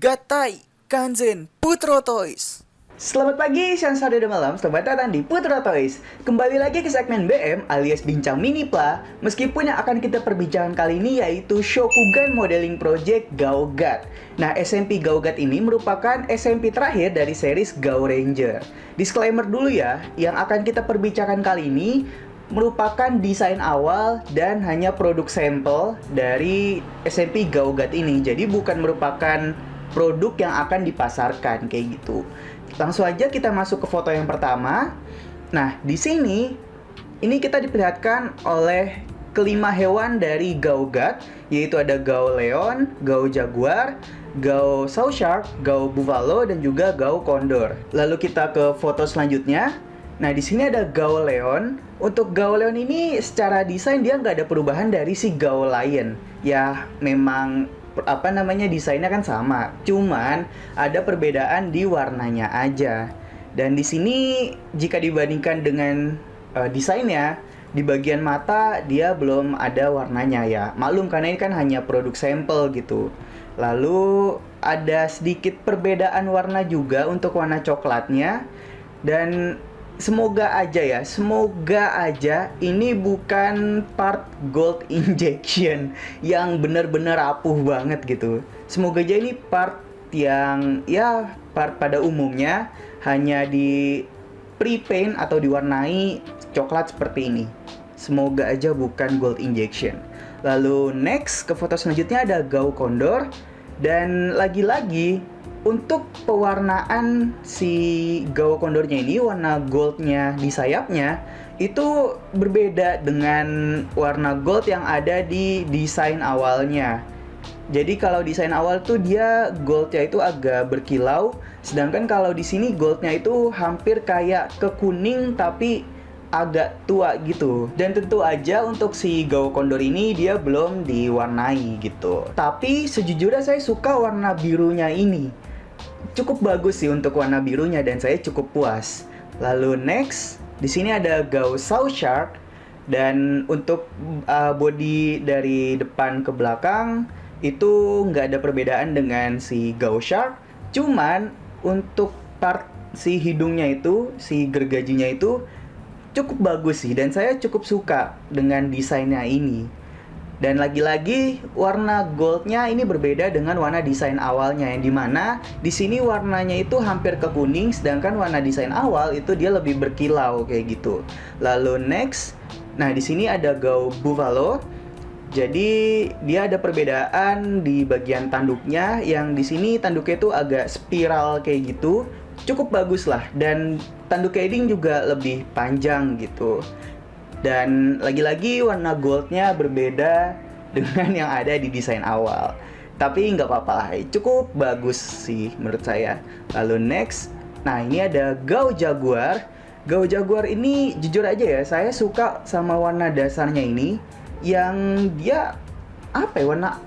Gatai, Kanzen, Putro Toys. Selamat pagi, siang, sore, dan malam. Selamat datang di Putro Toys. Kembali lagi ke segmen BM alias Bincang Minipla. Meskipun yang akan kita perbincangkan kali ini yaitu Shokugan Modeling Project Gaugat. Nah, SMP Gaugat ini merupakan SMP terakhir dari series Gao Ranger. Disclaimer dulu ya, yang akan kita perbincangkan kali ini merupakan desain awal dan hanya produk sampel dari SMP Gaugat ini. Jadi bukan merupakan produk yang akan dipasarkan kayak gitu. Langsung aja kita masuk ke foto yang pertama. Nah, di sini ini kita diperlihatkan oleh kelima hewan dari Gaugat, yaitu ada Gao Leon, Gao Jaguar, Gao Saw Shark, Gao Buffalo, dan juga Gao Condor. Lalu kita ke foto selanjutnya. Nah, di sini ada Gao Leon. Untuk Gao Leon ini secara desain dia nggak ada perubahan dari si Gao Lion. Ya, memang desainnya kan sama, cuman ada perbedaan di warnanya aja. Dan di sini jika dibandingkan dengan desainnya, di bagian mata dia belum ada warnanya ya. Maklum karena ini kan hanya produk sampel gitu. Lalu ada sedikit perbedaan warna juga untuk warna coklatnya. Dan semoga aja ini bukan part gold injection yang benar-benar rapuh banget gitu. Semoga aja ini part yang ya part pada umumnya hanya di pre-paint atau diwarnai coklat seperti ini. Semoga aja bukan gold injection. Lalu next ke foto selanjutnya ada Gao Condor. Dan lagi-lagi untuk pewarnaan si Gao Condornya ini, warna goldnya di sayapnya itu berbeda dengan warna gold yang ada di desain awalnya. Jadi kalau desain awal tuh dia goldnya itu agak berkilau, sedangkan kalau di sini goldnya itu hampir kayak ke kuning tapi agak tua gitu. Dan tentu aja untuk si Gao Condor ini dia belum diwarnai gitu. Tapi sejujurnya saya suka warna birunya ini. Cukup bagus sih untuk warna birunya dan saya cukup puas. Lalu next, di sini ada Gao Saw Shark. Dan untuk body dari depan ke belakang itu nggak ada perbedaan dengan si Gao Shark. Cuman untuk part si hidungnya itu, si gergajinya itu cukup bagus sih, dan saya cukup suka dengan desainnya ini. Dan lagi-lagi warna goldnya ini berbeda dengan warna desain awalnya, yang dimana di sini warnanya itu hampir ke kuning, sedangkan warna desain awal itu dia lebih berkilau kayak gitu. Lalu next, nah di sini ada Gao Buffalo. Jadi dia ada perbedaan di bagian tanduknya, yang di sini tanduknya itu agak spiral kayak gitu. Cukup bagus lah, dan tanduk heading juga lebih panjang gitu. Dan lagi-lagi warna goldnya berbeda dengan yang ada di desain awal. Tapi nggak apa-apa lah, cukup bagus sih menurut saya. Lalu next, nah ini ada Gao Jaguar. Gao Jaguar ini jujur aja ya, saya suka sama warna dasarnya ini. Yang dia apa ya,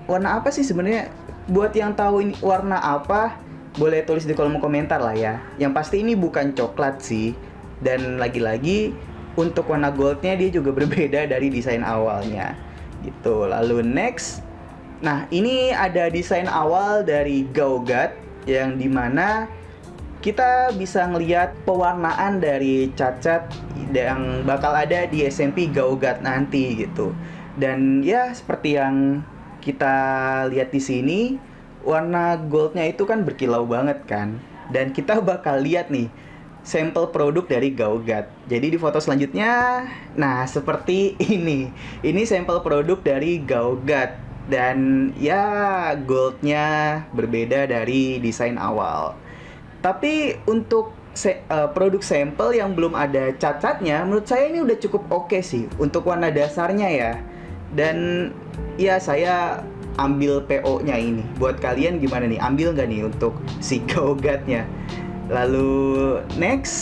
warna apa sih sebenarnya? Buat yang tahu ini warna apa, boleh tulis di kolom komentar lah ya. Yang pasti ini bukan coklat sih. Dan lagi-lagi untuk warna goldnya dia juga berbeda dari desain awalnya gitu. Lalu next, nah ini ada desain awal dari Gaugat, yang dimana kita bisa ngelihat pewarnaan dari cat-cat yang bakal ada di SMP Gaugat nanti gitu. Dan ya seperti yang kita lihat di sini, warna goldnya itu kan berkilau banget kan. Dan kita bakal lihat nih sampel produk dari Gaugat. Jadi di foto selanjutnya, nah seperti ini. Ini sampel produk dari Gaugat. Dan ya goldnya berbeda dari desain awal. Tapi untuk produk sampel yang belum ada cat-catnya, menurut saya ini udah cukup oke sih untuk warna dasarnya ya. Dan ya saya ambil PO-nya ini. Buat kalian gimana nih? Ambil nggak nih untuk si Gaugatnya? Lalu next,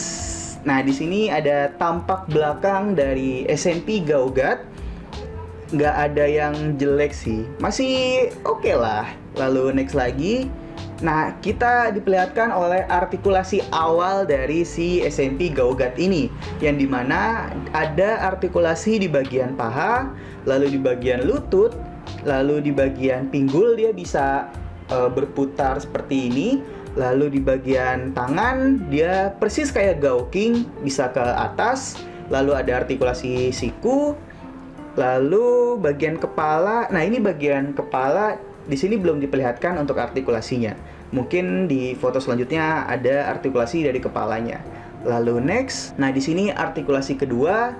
nah di sini ada tampak belakang dari SMP Gaugat. Nggak ada yang jelek sih, masih oke lah. Lalu next lagi, nah kita diperlihatkan oleh artikulasi awal dari si SMP Gaugat ini, yang dimana ada artikulasi di bagian paha, lalu di bagian lutut, lalu di bagian pinggul dia bisa berputar seperti ini. Lalu di bagian tangan dia persis kayak Gauking, bisa ke atas. Lalu ada artikulasi siku. Lalu bagian kepala, nah ini bagian kepala di sini belum diperlihatkan untuk artikulasinya. Mungkin di foto selanjutnya ada artikulasi dari kepalanya. Lalu next, nah di sini artikulasi kedua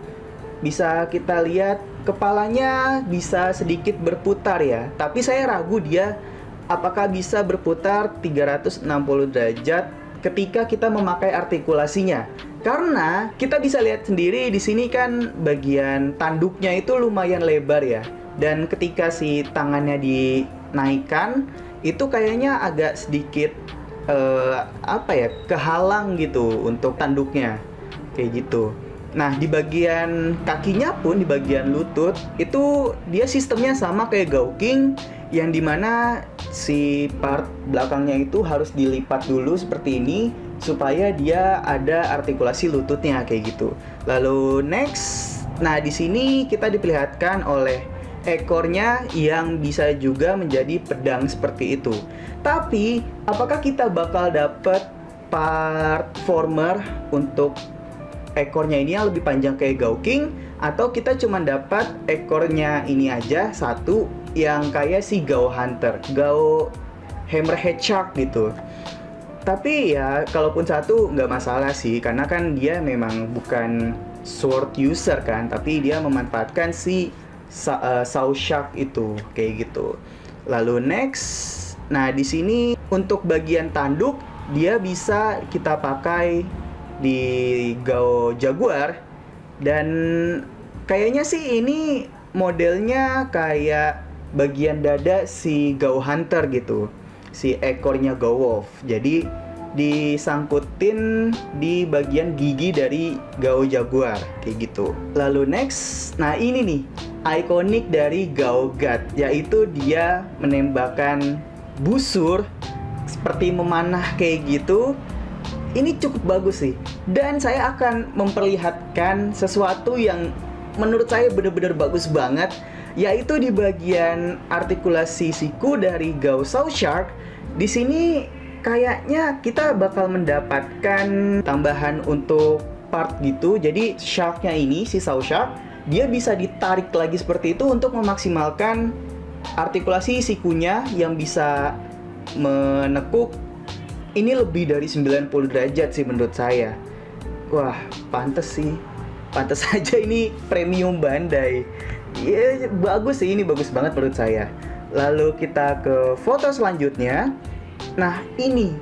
bisa kita lihat kepalanya bisa sedikit berputar ya. Tapi saya ragu dia apakah bisa berputar 360 derajat ketika kita memakai artikulasinya. Karena kita bisa lihat sendiri di sini kan bagian tanduknya itu lumayan lebar ya. Dan ketika si tangannya dinaikkan, itu kayaknya agak sedikit kehalang gitu untuk tanduknya. Kayak gitu. Nah, di bagian kakinya pun, di bagian lutut, itu dia sistemnya sama kayak Gauking, yang dimana si part belakangnya itu harus dilipat dulu seperti ini, supaya dia ada artikulasi lututnya kayak gitu. Lalu next, nah di sini kita diperlihatkan oleh ekornya yang bisa juga menjadi pedang seperti itu. Tapi, apakah kita bakal dapat part former untuk ekornya ini yang lebih panjang kayak Gauking, atau kita cuma dapat ekornya ini aja satu yang kayak si Gao Hunter, Gao Hammerhead Shark gitu. Tapi ya kalaupun satu nggak masalah sih, karena kan dia memang bukan sword user kan, tapi dia memanfaatkan si Saw Shark itu kayak gitu. Lalu next, nah di sini untuk bagian tanduk dia bisa kita pakai di Gao Jaguar, dan kayaknya sih ini modelnya kayak bagian dada si Gao Hunter gitu, si ekornya Gao Wolf. Jadi disangkutin di bagian gigi dari Gao Jaguar kayak gitu. Lalu next, nah ini nih ikonik dari Gao God, yaitu dia menembakkan busur seperti memanah kayak gitu. Ini cukup bagus sih, dan saya akan memperlihatkan sesuatu yang menurut saya benar-benar bagus banget, yaitu di bagian artikulasi siku dari Gao Saw Shark. Di sini kayaknya kita bakal mendapatkan tambahan untuk part gitu. Jadi sharknya ini, si Saw Shark, dia bisa ditarik lagi seperti itu untuk memaksimalkan artikulasi sikunya yang bisa menekuk ini lebih dari 90 derajat sih menurut saya. Wah, pantes sih. Pantes saja ini premium Bandai. Ya, bagus sih, ini bagus banget menurut saya. Lalu kita ke foto selanjutnya. Nah, ini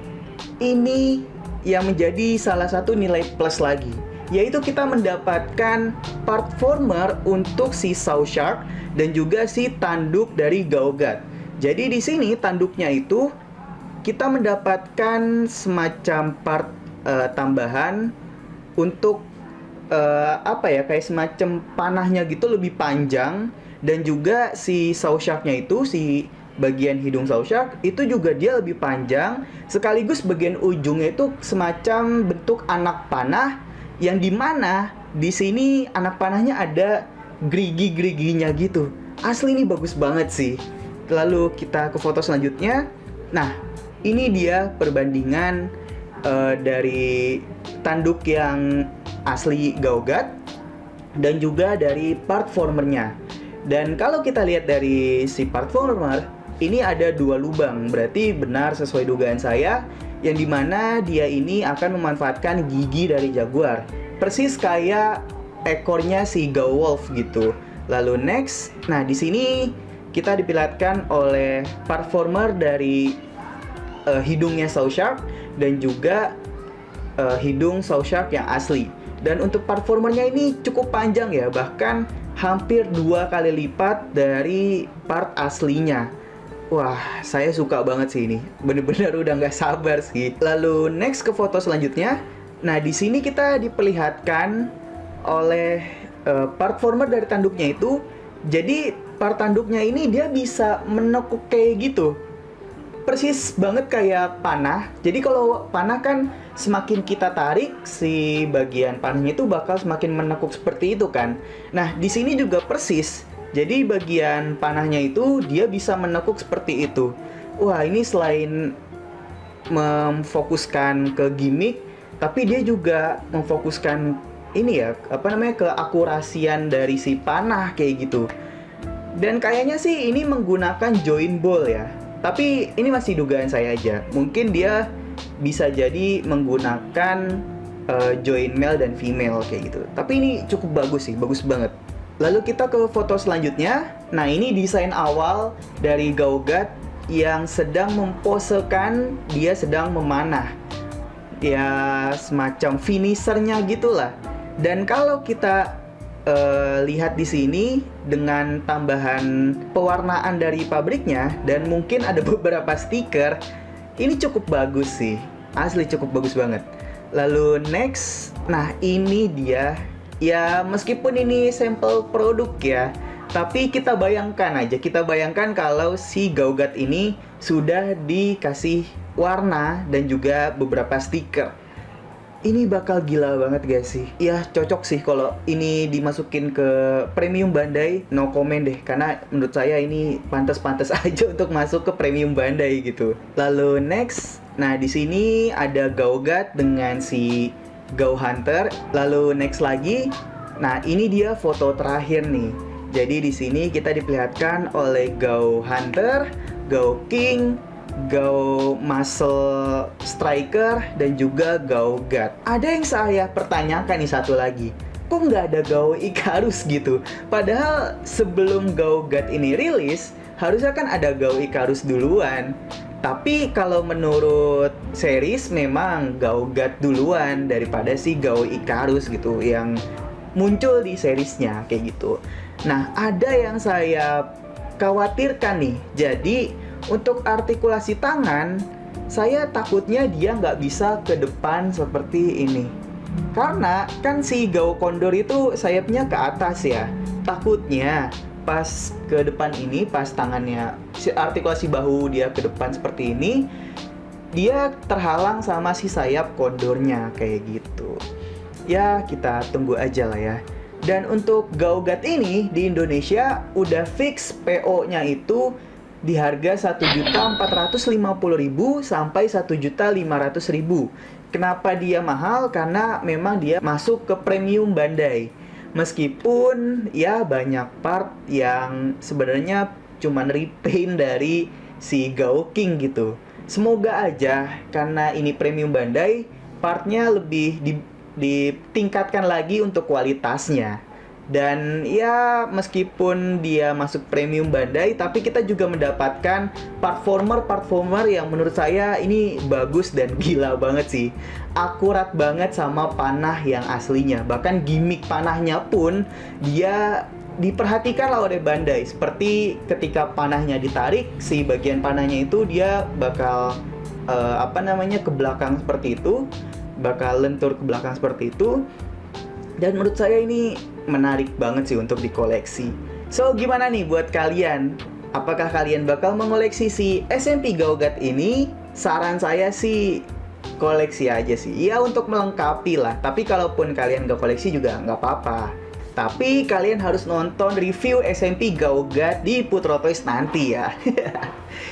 yang menjadi salah satu nilai plus lagi, yaitu kita mendapatkan part former untuk si Saw Shark dan juga si tanduk dari Gao God. Jadi di sini tanduknya itu kita mendapatkan semacam part tambahan untuk kayak semacam panahnya gitu, lebih panjang. Dan juga si Saw Shark-nya itu, si bagian hidung Saw Shark itu juga dia lebih panjang, sekaligus bagian ujungnya itu semacam bentuk anak panah, yang dimana di sini anak panahnya ada gerigi-geriginya gitu. Asli ini bagus banget sih. Lalu kita ke foto selanjutnya. Nah, ini dia perbandingan dari tanduk yang asli Gao God dan juga dari part formernya. Dan kalau kita lihat dari si part former, ini ada 2 lubang. Berarti benar sesuai dugaan saya, yang dimana dia ini akan memanfaatkan gigi dari Jaguar, persis kayak ekornya si Gao Wolf gitu. Lalu next, nah di sini kita diperlihatkan oleh part former dari hidungnya Saw Shark dan juga hidung Saw Shark yang asli. Dan untuk part formernya ini cukup panjang ya, bahkan hampir 2 kali lipat dari part aslinya. Wah, saya suka banget sih ini. Bener-bener udah nggak sabar sih. Lalu next ke foto selanjutnya. Nah, di sini kita diperlihatkan oleh part former dari tanduknya itu. Jadi part tanduknya ini dia bisa menekuk kayak gitu. Persis banget kayak panah. Jadi kalau panah kan semakin kita tarik, si bagian panahnya itu bakal semakin menekuk seperti itu kan. Nah, di sini juga persis. Jadi bagian panahnya itu dia bisa menekuk seperti itu. wah ini selain memfokuskan ke gimmick, tapi dia juga memfokuskan ini ya, keakurasian dari si panah kayak gitu. Dan kayaknya sih ini menggunakan joint ball ya. Tapi ini masih dugaan saya aja. Mungkin dia bisa jadi menggunakan joint male dan female kayak gitu. Tapi ini cukup bagus sih, bagus banget. Lalu kita ke foto selanjutnya. Nah, ini desain awal dari Gaugat yang sedang memposekan dia sedang memanah. Ya, semacam finishernya gitulah. Dan kalau kita lihat di sini dengan tambahan pewarnaan dari pabriknya dan mungkin ada beberapa stiker, ini cukup bagus sih. Asli cukup bagus banget. Lalu next, nah ini dia. Ya, meskipun ini sampel produk ya, tapi kita bayangkan kalau si Gaugat ini sudah dikasih warna dan juga beberapa stiker. Ini bakal gila banget guys sih. Ya cocok sih kalau ini dimasukin ke Premium Bandai, no comment deh. Karena menurut saya ini pantas-pantas aja untuk masuk ke Premium Bandai gitu. Lalu next, nah di sini ada Gaugat dengan si Gau Hunter. Lalu next lagi, nah ini dia foto terakhir nih. Jadi di sini kita diperlihatkan oleh Gau Hunter, Gau King, Gau Muscle Striker, dan juga Gaugat. Ada yang saya pertanyakan nih satu lagi, kok nggak ada Gau Icarus gitu? Padahal sebelum Gaugat ini rilis, harusnya kan ada Gau Icarus duluan. Tapi kalau menurut series memang Gaugat duluan daripada si Gau Icarus gitu yang muncul di seriesnya kayak gitu. Nah, ada yang saya khawatirkan nih. Jadi untuk artikulasi tangan, saya takutnya dia nggak bisa ke depan seperti ini. Karena kan si Gau Condor itu sayapnya ke atas ya. Takutnya pas ke depan ini, pas tangannya, artikulasi bahu dia ke depan seperti ini, dia terhalang sama si sayap kondornya kayak gitu. Ya, kita tunggu aja lah ya. Dan untuk Gaugat ini di Indonesia udah fix PO-nya itu di harga Rp1.450.000 sampai Rp1.500.000. Kenapa dia mahal? Karena memang dia masuk ke Premium Bandai. Meskipun ya banyak part yang sebenarnya cuman repaint dari si Gau King gitu. Semoga aja karena ini Premium Bandai, partnya lebih ditingkatkan lagi untuk kualitasnya. Dan ya meskipun dia masuk Premium Bandai, tapi kita juga mendapatkan platformer yang menurut saya ini bagus dan gila banget sih. Akurat banget sama panah yang aslinya. Bahkan gimmick panahnya pun dia diperhatikan lah oleh Bandai. Seperti ketika panahnya ditarik, si bagian panahnya itu dia bakal ke belakang seperti itu, bakal lentur ke belakang seperti itu. Dan menurut saya ini menarik banget sih untuk dikoleksi. So, gimana nih buat kalian? Apakah kalian bakal mengoleksi si SMP Gaugat ini? Saran saya sih koleksi aja sih. Ya untuk melengkapi lah. Tapi kalaupun kalian gak koleksi juga nggak apa-apa. Tapi kalian harus nonton review SMP Gaugat di Putro Toys nanti ya.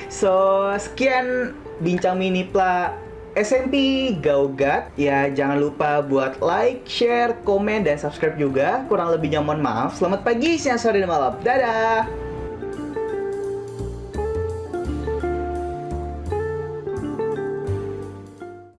So, sekian bincang Minipla SMP Gaugat. Ya jangan lupa buat like, share, komen, dan subscribe juga. Kurang lebihnya mohon maaf. Selamat pagi, siang, sore, dan malam. Dadah!